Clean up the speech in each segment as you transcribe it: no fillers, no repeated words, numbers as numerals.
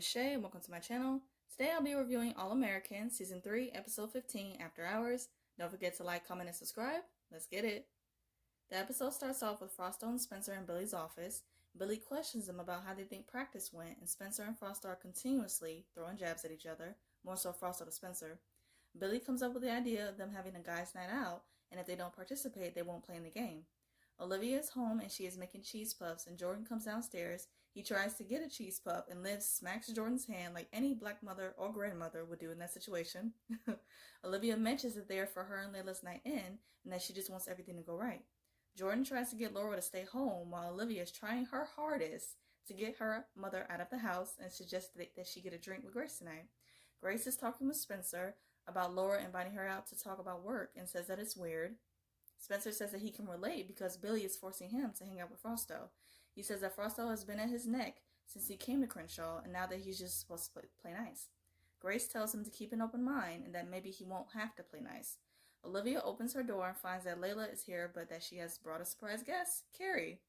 is Shay, and welcome to my channel. Today I'll be reviewing All American Season 3, Episode 15, After Hours. Don't forget to like, comment, and subscribe. Let's get it. The episode starts off with Frosto and Spencer in Billy's office. Billy questions them about how they think practice went, and Spencer and Frosto are continuously throwing jabs at each other, more so Frosto to Spencer. Billy comes up with the idea of them having a guys' night out, and if they don't participate, they won't play in the game. Olivia is home and she is making cheese puffs, and Jordan comes downstairs. He tries to get a cheese puff, and Liv smacks Jordan's hand like any black mother or grandmother would do in that situation. Olivia mentions that they are for her and Layla's night in, and that she just wants everything to go right. Jordan tries to get Laura to stay home, while Olivia is trying her hardest to get her mother out of the house and suggests that she get a drink with Grace tonight. Grace is talking with Spencer about Laura inviting her out to talk about work and says that it's weird. Spencer says that he can relate because Billy is forcing him to hang out with Frosto. He says that Frosto has been at his neck since he came to Crenshaw, and now that he's just supposed to play nice. Grace tells him to keep an open mind and that maybe he won't have to play nice. Olivia opens her door and finds that Layla is here, but that she has brought a surprise guest, Carrie.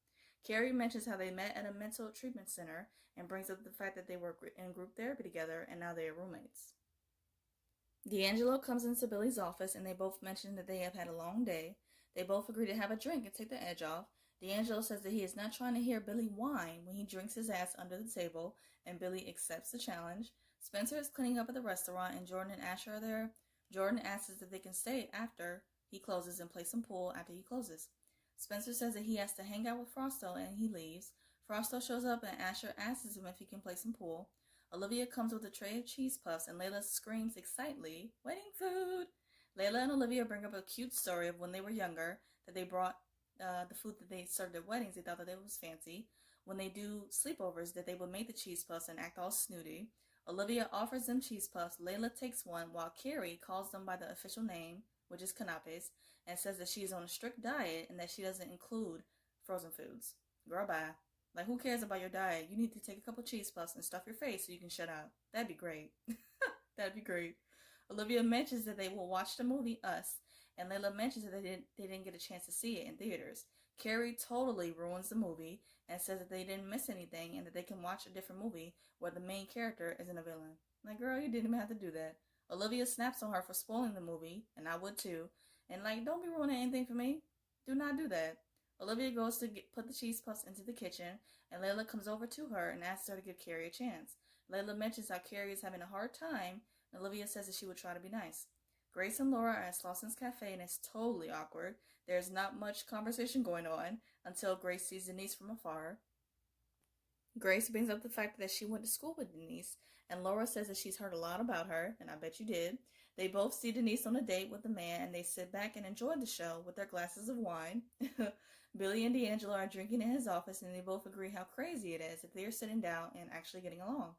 Carrie mentions how they met at a mental treatment center and brings up the fact that they were in group therapy together and now they are roommates. D'Angelo comes into Billy's office and they both mention that they have had a long day. They both agree to have a drink and take the edge off. D'Angelo says that he is not trying to hear Billy whine when he drinks his ass under the table, and Billy accepts the challenge. Spencer is cleaning up at the restaurant and Jordan and Asher are there. Jordan asks if they can stay after he closes and play some pool after he closes. Spencer says that he has to hang out with Frosto and he leaves. Frosto shows up and Asher asks him if he can play some pool. Olivia comes with a tray of cheese puffs and Layla screams excitedly, "Wedding food!" Layla and Olivia bring up a cute story of when they were younger, that they brought the food that they served at weddings. They thought that it was fancy. When they do sleepovers, that they would make the cheese puffs and act all snooty. Olivia offers them cheese puffs. Layla takes one, while Carrie calls them by the official name, which is canapes, and says that she is on a strict diet and that she doesn't include frozen foods. Girl, bye. Like, who cares about your diet? You need to take a couple cheese puffs and stuff your face so you can shut up. That'd be great. That'd be great. Olivia mentions that they will watch the movie Us, and Layla mentions that they didn't get a chance to see it in theaters. Carrie totally ruins the movie and says that they didn't miss anything and that they can watch a different movie where the main character isn't a villain. Like, girl, you didn't even have to do that. Olivia snaps on her for spoiling the movie, and I would too. And like, don't be ruining anything for me. Do not do that. Olivia goes to put the cheese puffs into the kitchen, and Layla comes over to her and asks her to give Carrie a chance. Layla mentions how Carrie is having a hard time, and Olivia says that she would try to be nice. Grace and Laura are at Slausen's Cafe, and it's totally awkward. There's not much conversation going on until Grace sees Denise from afar. Grace brings up the fact that she went to school with Denise, and Laura says that she's heard a lot about her, and I bet you did. They both see Denise on a date with a man, and they sit back and enjoy the show with their glasses of wine. Billy and D'Angelo are drinking in his office, and they both agree how crazy it is if they are sitting down and actually getting along.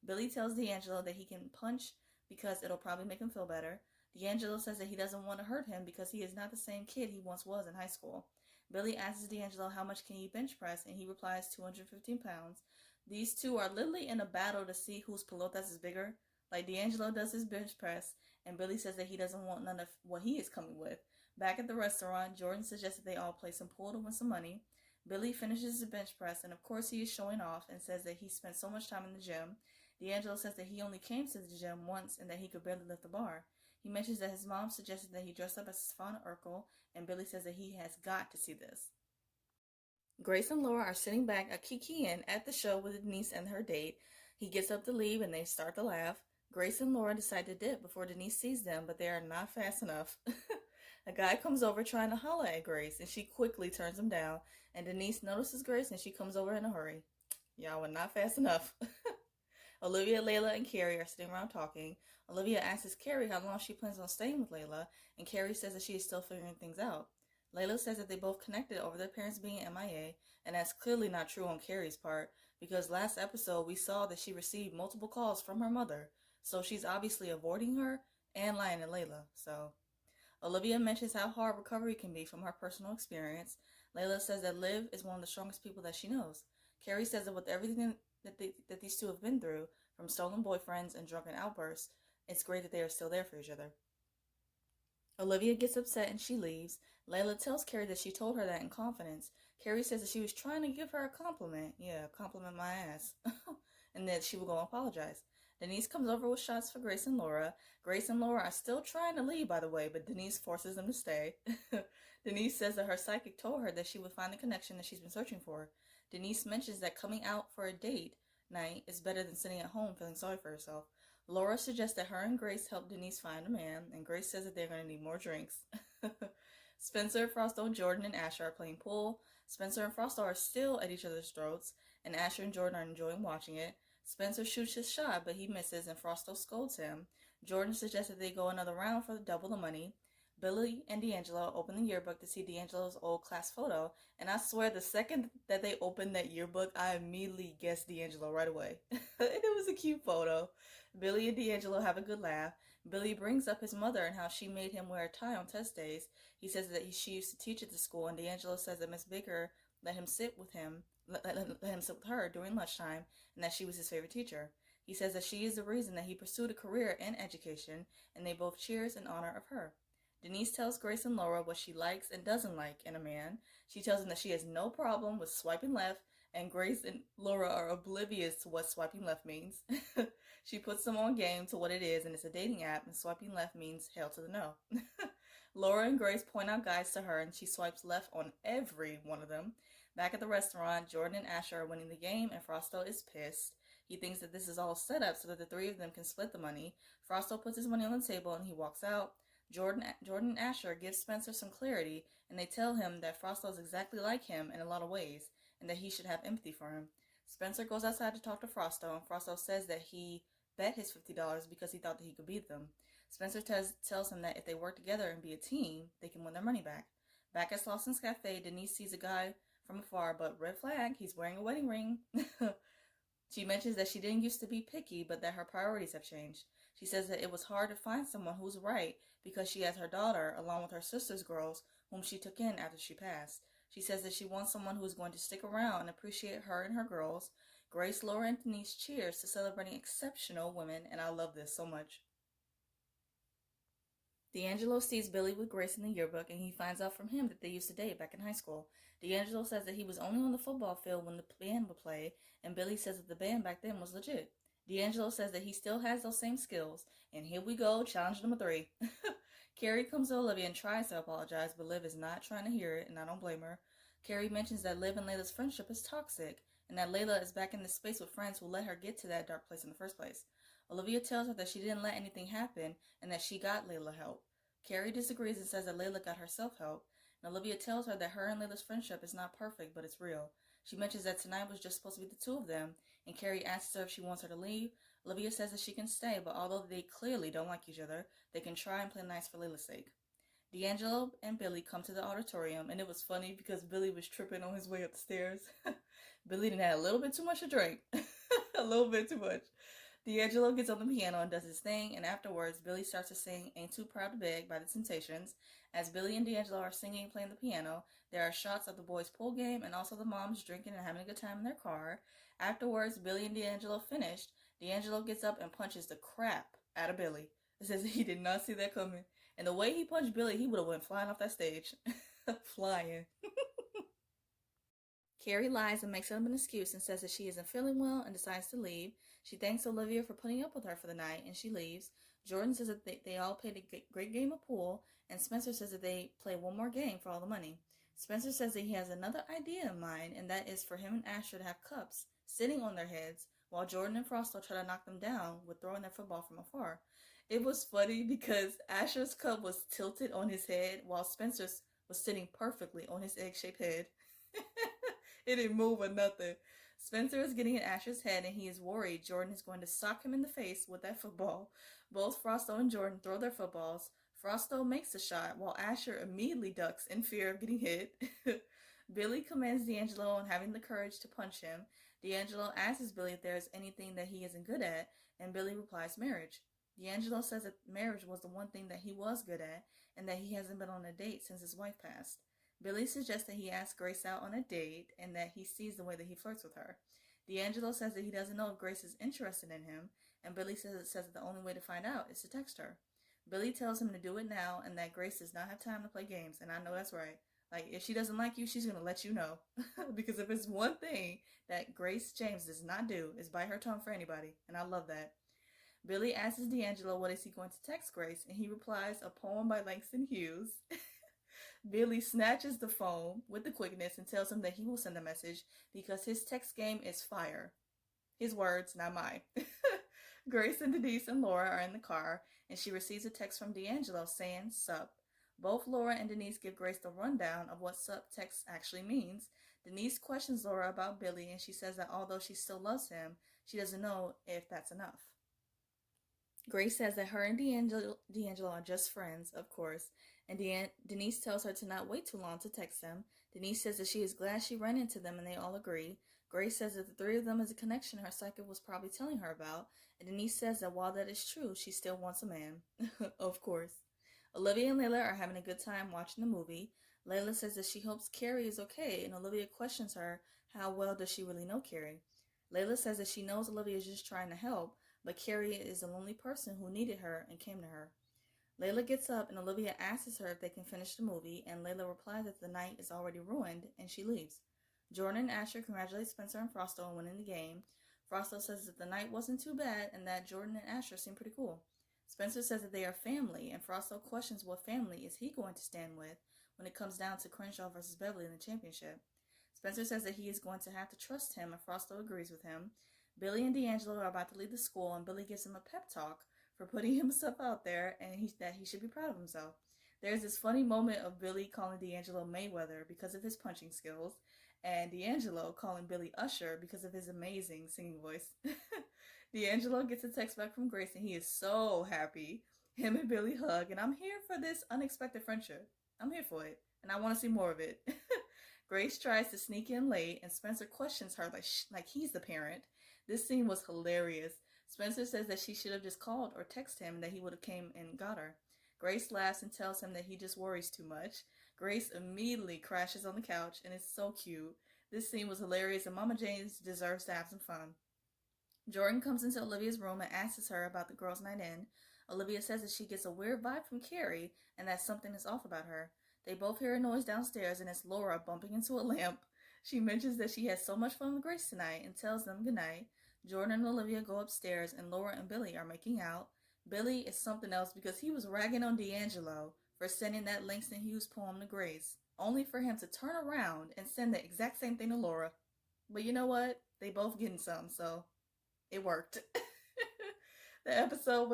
Billy tells D'Angelo that he can punch because it'll probably make him feel better. D'Angelo says that he doesn't want to hurt him because he is not the same kid he once was in high school. Billy asks D'Angelo how much can he bench press, and he replies 215 pounds. These two are literally in a battle to see whose pelotas is bigger. Like, D'Angelo does his bench press, and Billy says that he doesn't want none of what he is coming with. Back at the restaurant, Jordan suggests that they all play some pool to win some money. Billy finishes his bench press, and of course he is showing off and says that he spent so much time in the gym. D'Angelo says that he only came to the gym once and that he could barely lift the bar. He mentions that his mom suggested that he dress up as Svanna Urkel, and Billy says that he has got to see this. Grace and Laura are sitting back kikiing at the show with Denise and her date. He gets up to leave and they start to laugh. Grace and Laura decide to dip before Denise sees them, but they are not fast enough. A guy comes over trying to holler at Grace, and she quickly turns him down, and Denise notices Grace and she comes over in a hurry. Y'all were not fast enough. Olivia, Layla, and Carrie are sitting around talking. Olivia asks Carrie how long she plans on staying with Layla, and Carrie says that she is still figuring things out. Layla says that they both connected over their parents being MIA, and that's clearly not true on Carrie's part, because last episode we saw that she received multiple calls from her mother, so she's obviously avoiding her and lying to Layla. So Olivia mentions how hard recovery can be from her personal experience. Layla says that Liv is one of the strongest people that she knows. Carrie says that with everything that these two have been through, from stolen boyfriends and drunken outbursts, it's great that they are still there for each other. Olivia gets upset and she leaves. Layla tells Carrie that she told her that in confidence. Carrie says that she was trying to give her a compliment. Yeah, compliment my ass. and that she will go and apologize. Denise comes over with shots for Grace and Laura. Grace and Laura are still trying to leave, by the way, but Denise forces them to stay. Denise says that her psychic told her that she would find the connection that she's been searching for. Denise mentions that coming out for a date night is better than sitting at home feeling sorry for herself. Laura suggests that her and Grace help Denise find a man, and Grace says that they're going to need more drinks. Spencer, Frosto, Jordan, and Asher are playing pool. Spencer and Frosto are still at each other's throats, and Asher and Jordan are enjoying watching it. Spencer shoots his shot, but he misses, and Frosto scolds him. Jordan suggests that they go another round for double the money. Billy and D'Angelo open the yearbook to see D'Angelo's old class photo, and I swear the second that they opened that yearbook, I immediately guessed D'Angelo right away. It was a cute photo. Billy and D'Angelo have a good laugh. Billy brings up his mother and how she made him wear a tie on test days. He says that she used to teach at the school, and D'Angelo says that Miss Baker let him sit with her during lunchtime, and that she was his favorite teacher. He says that she is the reason that he pursued a career in education, and they both cheers in honor of her. Denise tells Grace and Laura what she likes and doesn't like in a man. She tells them that she has no problem with swiping left, and Grace and Laura are oblivious to what swiping left means. She puts them on game to what it is, and it's a dating app, and swiping left means hell to the no. Laura and Grace point out guys to her, and she swipes left on every one of them. Back at the restaurant, Jordan and Asher are winning the game, and Frosto is pissed. He thinks that this is all set up so that the three of them can split the money. Frosto puts his money on the table, and he walks out. Jordan and Asher give Spencer some clarity, and they tell him that Frosto is exactly like him in a lot of ways, and that he should have empathy for him. Spencer goes outside to talk to Frosto, and Frosto says that he bet his $50 because he thought that he could beat them. Spencer tells him that if they work together and be a team, they can win their money back. Back at Slausen's Cafe, Denise sees a guy from afar, but red flag, he's wearing a wedding ring. She mentions that she didn't used to be picky, but that her priorities have changed. She says that it was hard to find someone who's right because she has her daughter, along with her sister's girls, whom she took in after she passed. She says that she wants someone who is going to stick around and appreciate her and her girls. Grace, Laura, and Denise cheers to celebrating exceptional women, and I love this so much. D'Angelo sees Billy with Grace in the yearbook, and he finds out from him that they used to date back in high school. D'Angelo says that he was only on the football field when the band would play, and Billy says that the band back then was legit. D'Angelo says that he still has those same skills, and here we go, challenge number 3. Carrie comes to Olivia and tries to apologize, but Liv is not trying to hear it, and I don't blame her. Carrie mentions that Liv and Layla's friendship is toxic, and that Layla is back in this space with friends who let her get to that dark place in the first place. Olivia tells her that she didn't let anything happen, and that she got Layla help. Carrie disagrees and says that Layla got herself help, and Olivia tells her that her and Layla's friendship is not perfect, but it's real. She mentions that tonight was just supposed to be the two of them, and Carrie asks her if she wants her to leave. Olivia says that she can stay, but although they clearly don't like each other, they can try and play nice for Layla's sake. D'Angelo and Billy come to the auditorium, and it was funny because Billy was tripping on his way up the stairs. Billy done had a little bit too much to drink. A little bit too much. D'Angelo gets on the piano and does his thing, and afterwards, Billy starts to sing Ain't Too Proud to Beg by the Temptations. As Billy and D'Angelo are singing and playing the piano, there are shots of the boys' pool game and also the moms drinking and having a good time in their car. Afterwards, Billy and D'Angelo finished. D'Angelo gets up and punches the crap out of Billy. It says he did not see that coming. And the way he punched Billy, he would have went flying off that stage. Flying. Carrie lies and makes up an excuse and says that she isn't feeling well and decides to leave. She thanks Olivia for putting up with her for the night, and she leaves. Jordan says that they all played a great game of pool, and Spencer says that they play one more game for all the money. Spencer says that he has another idea in mind, and that is for him and Asher to have cups sitting on their heads while Jordan and Frosto try to knock them down with throwing their football from afar. It was funny because Asher's cup was tilted on his head while Spencer's was sitting perfectly on his egg-shaped head. It didn't move or nothing. Spencer is getting in Asher's head, and he is worried Jordan is going to sock him in the face with that football. Both Frosto and Jordan throw their footballs. Frosto makes a shot, while Asher immediately ducks in fear of getting hit. Billy commends D'Angelo on having the courage to punch him. D'Angelo asks Billy if there is anything that he isn't good at, and Billy replies marriage. D'Angelo says that marriage was the one thing that he was good at, and that he hasn't been on a date since his wife passed. Billy suggests that he asks Grace out on a date, and that he sees the way that he flirts with her. D'Angelo says that he doesn't know if Grace is interested in him, and Billy says that the only way to find out is to text her. Billy tells him to do it now, and that Grace does not have time to play games, and I know that's right. Like, if she doesn't like you, she's going to let you know. Because if it's one thing that Grace James does not do, is bite her tongue for anybody. And I love that. Billy asks D'Angelo what is he going to text Grace, and he replies, a poem by Langston Hughes. Billy snatches the phone with the quickness and tells him that he will send a message because his text game is fire. His words, not mine. Grace and Denise and Laura are in the car, and she receives a text from D'Angelo saying, sup. Both Laura and Denise give Grace the rundown of what sup text actually means. Denise questions Laura about Billy, and she says that although she still loves him, she doesn't know if that's enough. Grace says that her and D'Angelo are just friends, of course, and Denise tells her to not wait too long to text them. Denise says that she is glad she ran into them, and they all agree. Grace says that the three of them is a connection her psychic was probably telling her about, and Denise says that while that is true, she still wants a man. Of course. Olivia and Layla are having a good time watching the movie. Layla says that she hopes Carrie is okay, and Olivia questions her, how well does she really know Carrie? Layla says that she knows Olivia is just trying to help, but Carrie is a lonely person who needed her and came to her. Layla gets up and Olivia asks her if they can finish the movie, and Layla replies that the night is already ruined, and she leaves. Jordan and Asher congratulate Spencer and Frosto on winning the game. Frosto says that the night wasn't too bad and that Jordan and Asher seem pretty cool. Spencer says that they are family, and Frosto questions what family is he going to stand with when it comes down to Crenshaw versus Beverly in the championship. Spencer says that he is going to have to trust him, and Frosto agrees with him. Billy and D'Angelo are about to leave the school, and Billy gives him a pep talk for putting himself out there, and that he should be proud of himself. There's this funny moment of Billy calling D'Angelo Mayweather because of his punching skills, and D'Angelo calling Billy Usher because of his amazing singing voice. D'Angelo gets a text back from Grace, and he is so happy. Him and Billy hug, and I'm here for this unexpected friendship. I'm here for it, and I want to see more of it. Grace tries to sneak in late, and Spencer questions her like he's the parent. This scene was hilarious. Spencer says that she should have just called or texted him, and that he would have came and got her. Grace laughs and tells him that he just worries too much. Grace immediately crashes on the couch, and it's so cute. This scene was hilarious, and Mama Jane deserves to have some fun. Jordan comes into Olivia's room and asks her about the girls' night in. Olivia says that she gets a weird vibe from Carrie and that something is off about her. They both hear a noise downstairs, and it's Laura bumping into a lamp. She mentions that she has so much fun with Grace tonight and tells them goodnight. Jordan and Olivia go upstairs, and Laura and Billy are making out. Billy is something else because he was ragging on D'Angelo for sending that Langston Hughes poem to Grace, only for him to turn around and send the exact same thing to Laura. But you know what? They both getting some, so it worked. The episode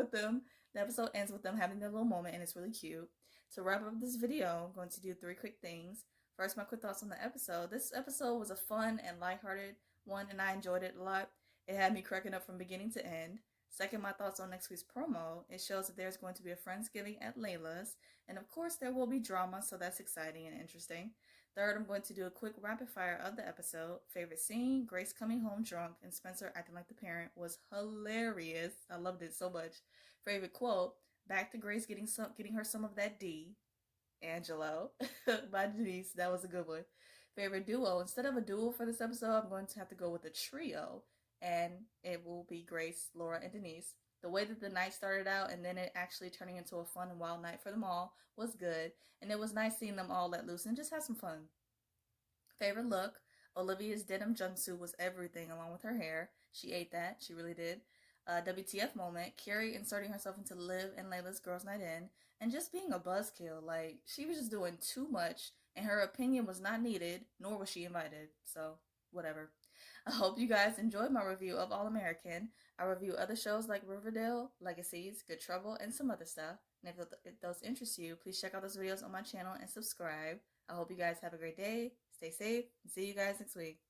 ends with them having their little moment, and it's really cute. To wrap up this video, I'm going to do 3 quick things. First, my quick thoughts on the episode. This episode was a fun and lighthearted one, and I enjoyed it a lot. It had me cracking up from beginning to end. Second, my thoughts on next week's promo. It shows that there's going to be a Friendsgiving at Layla's, and of course there will be drama, so that's exciting and interesting. Third, I'm going to do a quick rapid fire of the episode. Favorite scene, Grace coming home drunk and Spencer acting like the parent was hilarious. I loved it so much. Favorite quote, back to Grace getting her some of that D. Angelo by Denise. That was a good one. Favorite duo, instead of a duo for this episode, I'm going to have to go with a trio, and it will be Grace, Laura, and Denise. The way that the night started out and then it actually turning into a fun and wild night for them all was good, and it was nice seeing them all let loose and just have some fun. Favorite look, Olivia's denim jumpsuit was everything along with her hair. She ate that, she really did. WTF moment, Carrie inserting herself into Liv and Layla's girls' night in, and just being a buzzkill. Like, she was just doing too much, and her opinion was not needed, nor was she invited. So, whatever. I hope you guys enjoyed my review of All American. I review other shows like Riverdale, Legacies, Good Trouble, and some other stuff. And if those interest you, please check out those videos on my channel and subscribe. I hope you guys have a great day, stay safe, and see you guys next week.